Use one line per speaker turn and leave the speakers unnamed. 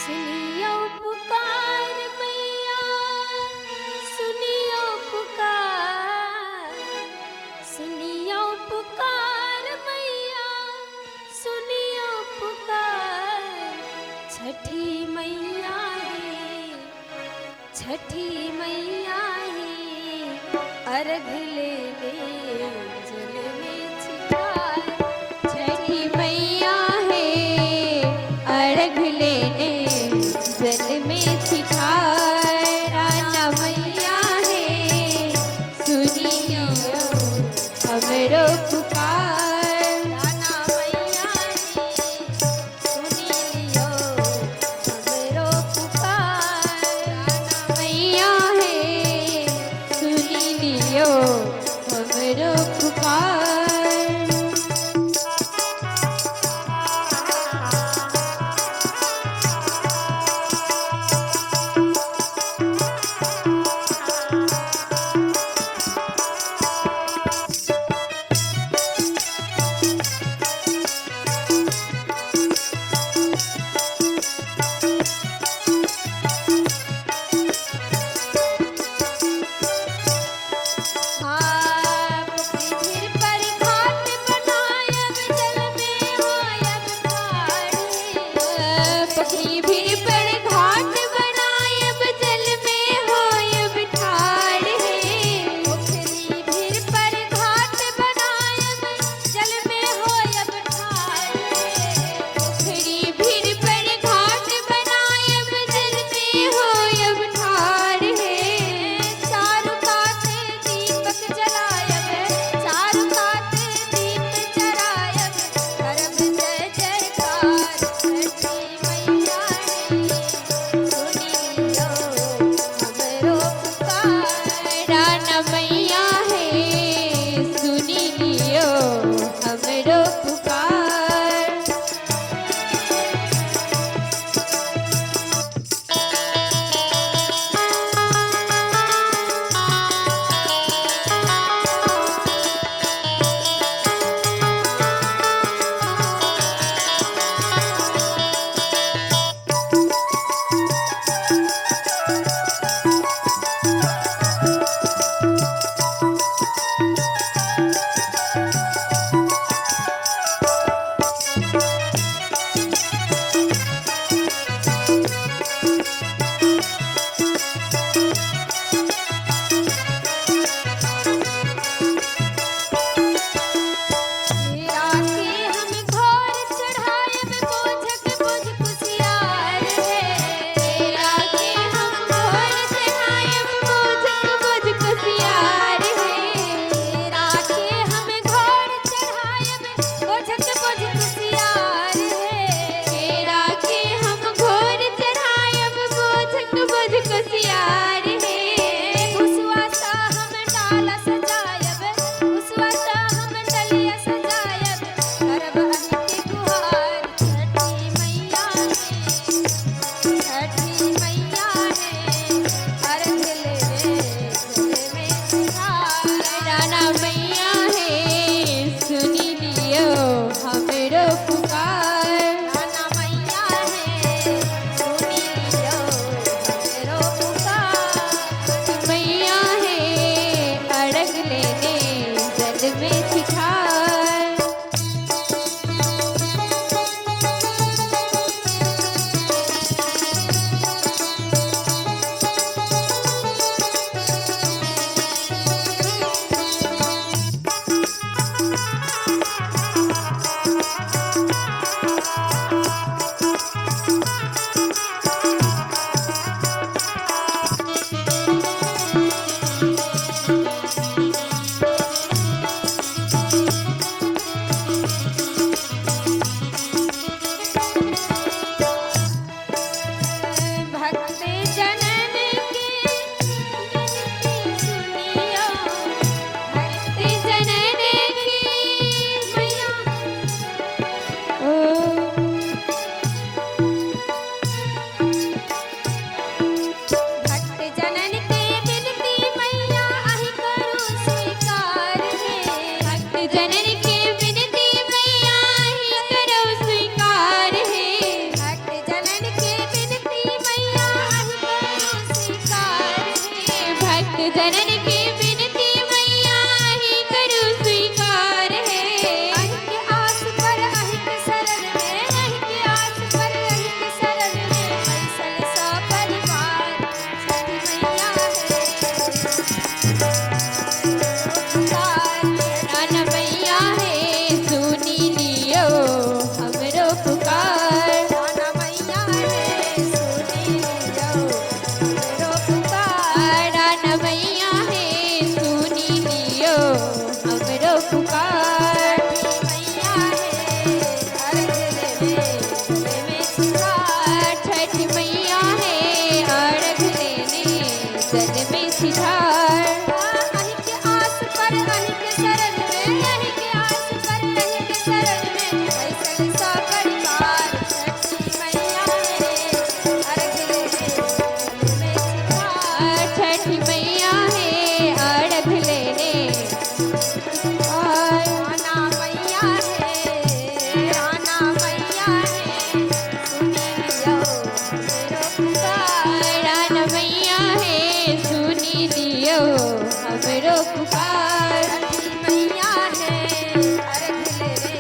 सुनियो पुकार मैया, सुनियो पुकार, सुनियो पुकार मैया, सुनियो पुकार। छठी मैया है, छठी मैया है, अर्घ लेने जल में छिपाए। छठी मैया है, अर्घ लेने जल में छिपाए। राना मैया है, सुनियो हमरो पुकार। राना मैया है, सुनी लियो हमरो पुकार। राना मैया है, सुनी लियो हमरो पुकार।
जनन की विनती मैया ही करूँ स्वीकार है।
अहि के आस पर अहि के शरण में, अहि के आस पर अहि के शरण में बैसल सा परिवार छठी मैया है।
रान मैया है सुनी लियो हमरो पुकार।
राना मैया है सुनी लियो हमरो पुकार।
रान मैया है सुनी लियो हमरो पुकार।
मैया है अर्घ लेवे गले में सितार।
छठी मैया है अर्घ लेने जल में सिधार।
अहि के आस पर अहि के शरण में, अहि के आस पर अहि के शरण में बैसल सा परिवार छठी मैया है अर्घ लेवे गले में सितार।
छठी मैया है अर्घ लेने और
राना मैया है, राना मैया है सुनी लियो मेरो पुकार।
रान मैया है सुनी लियो हमरो पुकार।
छठी मैया है अर्घ लेवे